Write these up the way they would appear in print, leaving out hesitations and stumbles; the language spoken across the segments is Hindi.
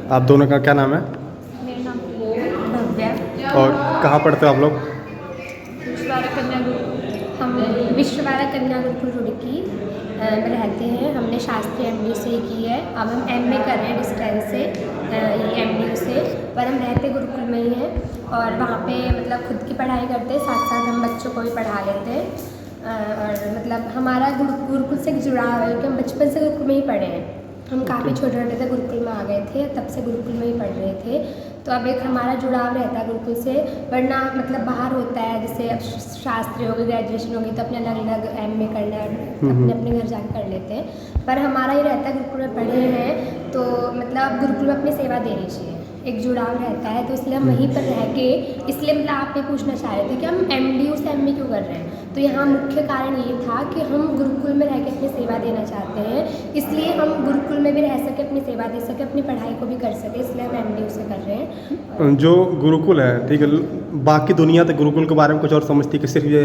आप दोनों का क्या नाम है मेरा नाम भव्या। और कहाँ पढ़ते हो आप लोग? विश्ववारा कन्या हम विश्ववारा कन्या गुरुकुल रुड़की में रहते हैं। हमने शास्त्री एमडी से की है। अब हम एमए कर रहे हैं डिस्टेंस से, ये एमडी से, पर हम रहते गुरुकुल में ही हैं और वहाँ पे मतलब खुद की पढ़ाई करते हैं, साथ साथ हम बच्चों को भी पढ़ा लेते हैं। और मतलब हमारा गुरुकुल से जुड़ाव है कि हम बचपन से गुरुकुल में ही पढ़े हैं। हम काफ़ी छोटे छोटे थे, गुरुकुल में आ गए थे, तब से गुरुकुल में ही पढ़ रहे थे। तो अब एक हमारा जुड़ाव रहता है गुरुकुल से, वरना मतलब बाहर होता है जैसे अब शास्त्री हो गई, ग्रेजुएशन हो गई तो अपने अलग अलग एमए करना अपने अपने घर जाकर कर लेते हैं। पर हमारा ये रहता है गुरुकुल में पढ़े हैं तो मतलब गुरुकुल में अपनी सेवा देनी चाहिए, एक जुड़ाव रहता है। तो इसलिए हम वहीं पर रह के, इसलिए मतलब आप ये पूछना चाह रहे थे कि हम एमडीयू से एमए क्यों कर रहे हैं। तो यहाँ मुख्य कारण ये था कि हम गुरुकुल में रह के अपनी सेवा देना चाहते हैं, इसलिए हम गुरुकुल में भी रह सके, अपनी सेवा दे सके, अपनी पढ़ाई को भी कर सके, इसलिए हम एमडीयू से कर रहे हैं। जो गुरुकुल है, ठीक है, बाकी दुनिया तो गुरुकुल के बारे में कुछ और समझती है कि सिर्फ ये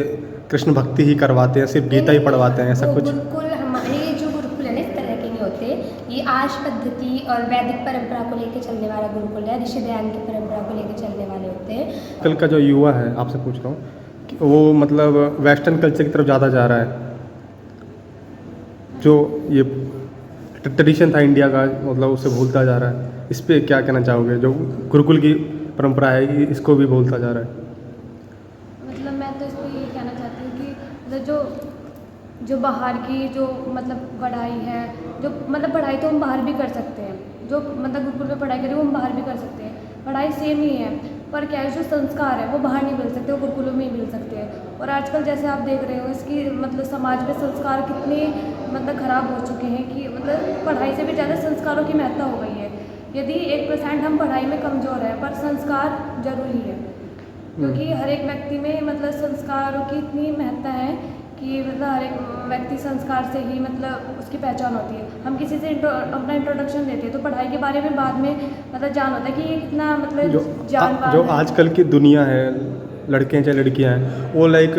कृष्ण भक्ति ही करवाते हैं, सिर्फ गीता ही पढ़वाते हैं, ऐसा कुछ? गुरुकुल हमारे जो गुरुकुल है ना, इस तरह के नहीं होते। ये आर्ष पद्धति और वैदिक परंपरा को लेकर चलने वाला गुरुकुल है, ऋषि ध्यान की परंपरा को लेकर चलने वाले होते हैं। कल का जो युवा है, आपसे पूछ रहा हूँ कि वो मतलब वेस्टर्न कल्चर की तरफ ज़्यादा जा रहा है, जो ये ट्रेडिशन था इंडिया का, मतलब उसे भूलता जा रहा है। इस पे क्या कहना चाहोगे? जो गुरुकुल की परंपरा है इसको भी भूलता जा रहा है। मतलब मैं तो इसको ये कहना चाहती हूँ कि मतलब जो बाहर की जो मतलब पढ़ाई है, जो मतलब पढ़ाई तो हम बाहर भी कर सकते हैं, जो मतलब गुरुकुल में पढ़ाई करें वो हम बाहर भी कर सकते हैं, पढ़ाई सेम ही है। पर क्या है, जो संस्कार है वो बाहर नहीं मिल सकते, वो गुरुकुलों में ही मिल सकते हैं। और आजकल जैसे आप देख रहे हो इसकी मतलब समाज में संस्कार कितने मतलब ख़राब हो चुके हैं कि मतलब पढ़ाई से भी ज़्यादा संस्कारों की महत्ता हो गई है। यदि 1% हम पढ़ाई में कमज़ोर है, पर संस्कार जरूरी है, क्योंकि हर एक व्यक्ति में मतलब संस्कारों की इतनी महत्ता है कि मतलब हर एक व्यक्ति संस्कार से ही मतलब उसकी पहचान होती है। हम किसी से अपना इंट्रोडक्शन देते हैं तो पढ़ाई के बारे में बाद में मतलब जान होता है कि ये कितना मतलब जानकार जो है। आजकल की दुनिया है, लड़के हैं चाहे लड़कियां हैं, वो लाइक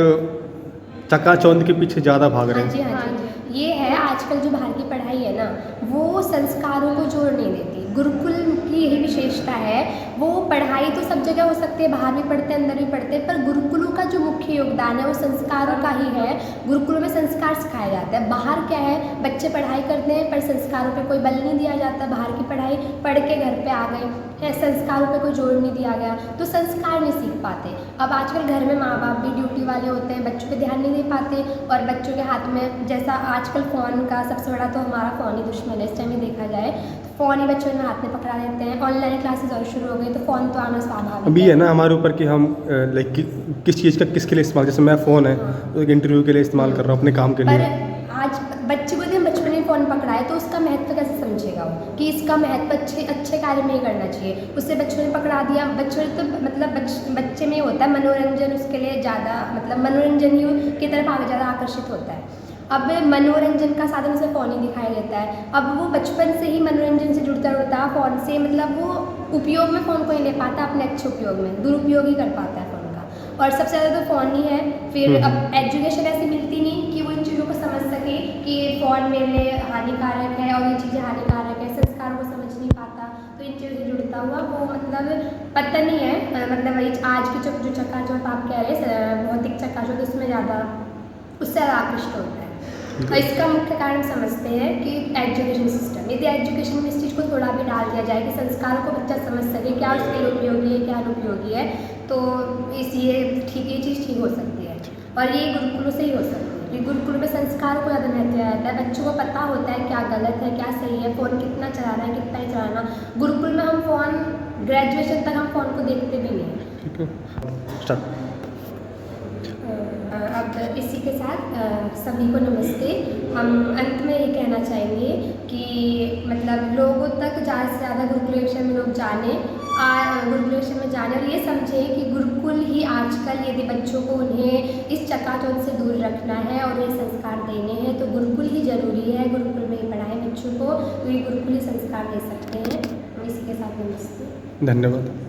चकाचौंध के पीछे ज़्यादा भाग रहे हाँ हैं। जी, हाँ जी, ये है आजकल जो बाहर की पढ़ाई है ना, वो संस्कारों को जोड़ नहीं देती। गुरुकुल की यही विशेषता है, वो पढ़ाई तो सब जगह हो सकती है, बाहर भी पढ़ते हैं अंदर भी पढ़ते हैं, पर गुरुकुलों का जो मुख्य योगदान है वो संस्कारों का ही है। गुरुकुलों में संस्कार सिखाया जाता है। बाहर क्या है, बच्चे पढ़ाई करते हैं पर संस्कारों पे कोई बल नहीं दिया जाता। बाहर की पढ़ाई पढ़ के घर पे आ गए है, संस्कारों पे कोई जोर नहीं दिया गया तो संस्कार नहीं सीख पाते। अब आजकल घर में माँ बाप भी ड्यूटी वाले होते हैं, बच्चों पे ध्यान नहीं दे पाते, और बच्चों के हाथ में जैसा आजकल फ़ोन का सबसे बड़ा तो हमारा फ़ोन ही दुश्मन है। इस टाइम ही देखा जाए तो फ़ोन ही बच्चों ने हाथ में पकड़ा देते हैं। ऑनलाइन क्लासेस और शुरू हो गई तो फ़ोन तो आना स्वाभाविक अभी है ना हमारे ऊपर कि हम लाइक किस चीज़ का किसके लिए इस्तेमाल, जैसे मैं फ़ोन है तो एक इंटरव्यू के लिए इस्तेमाल कर रहा हूँ, अपने काम के पर लिए। आज बच्चे को यदि हम बचपन में फ़ोन पकड़ाए तो उसका महत्व कैसे समझेगा वो, कि इसका महत्व अच्छे कार्य में ही करना चाहिए। उससे बच्चों ने पकड़ा दिया, बच्चों ने तो मतलब बच्चे में होता है मनोरंजन, उसके लिए ज़्यादा मतलब मनोरंजन ही की तरफ आगे ज़्यादा आकर्षित होता है। अब मनोरंजन का साधन उसे फ़ोन ही दिखाई देता है। अब वो बचपन से ही मनोरंजन से जुड़ता फ़ोन से, मतलब वो उपयोग में फ़ोन को ही ले पाता, अपने अच्छे उपयोग में, दुरुपयोग ही कर पाता है फ़ोन का। और सबसे ज़्यादा तो फ़ोन ही है। फिर अब एजुकेशन ऐसी मिलती नहीं कि वो इन चीज़ों को समझ सके कि ये फ़ोन मेरे लिए हानिकारक है और ये चीज़ें हानिकारक है, संस्कारों को समझ नहीं पाता। तो इन चीज़ों से जुड़ता हुआ वो मतलब पता नहीं है, मतलब वही आज की जो चक्काचौंध आप कह रहे हैं, भौतिक चक्काचौंध, उसमें ज़्यादा उससे ज़्यादा आकृष्ट होता है। और इसका मुख्य कारण समझते हैं कि एजुकेशन सिस्टम, यदि एजुकेशन में इस चीज़ को थोड़ा भी डाल दिया जाए कि संस्कारों को बच्चा समझ सके क्या उसके लिए उपयोगी है क्या अनुपयोगी है, तो ये चीज़ ठीक हो सकती है। और ये गुरुकुलों से ही हो सकती है। गुरुकुल में संस्कारों को ज़्यादा महत्व रहता है, बच्चों को पता होता है क्या गलत है क्या सही है, फ़ोन कितना चलाना है कितना ही चलाना। गुरुकुल में हम फ़ोन ग्रेजुएशन तक हम फ़ोन को देखते भी नहीं हैं। ठीक है, स्टार्ट। अब इसी के साथ सभी को नमस्ते। हम अंत में ये कहना चाहेंगे कि मतलब लोगों तक ज़्यादा से ज़्यादा गुरुकुलेशन में लोग जाने, गुरुकुलेशन में जाने और ये समझें कि गुरुकुल ही आजकल यदि बच्चों को उन्हें इस चकाचौंध से दूर रखना है और ये संस्कार देने हैं तो गुरुकुल ही ज़रूरी है। गुरुकुल में ही पढ़ाएं बच्चों को, तो ये गुरुकुल ही संस्कार दे सकते हैं। इसी के साथ नमस्ते, धन्यवाद।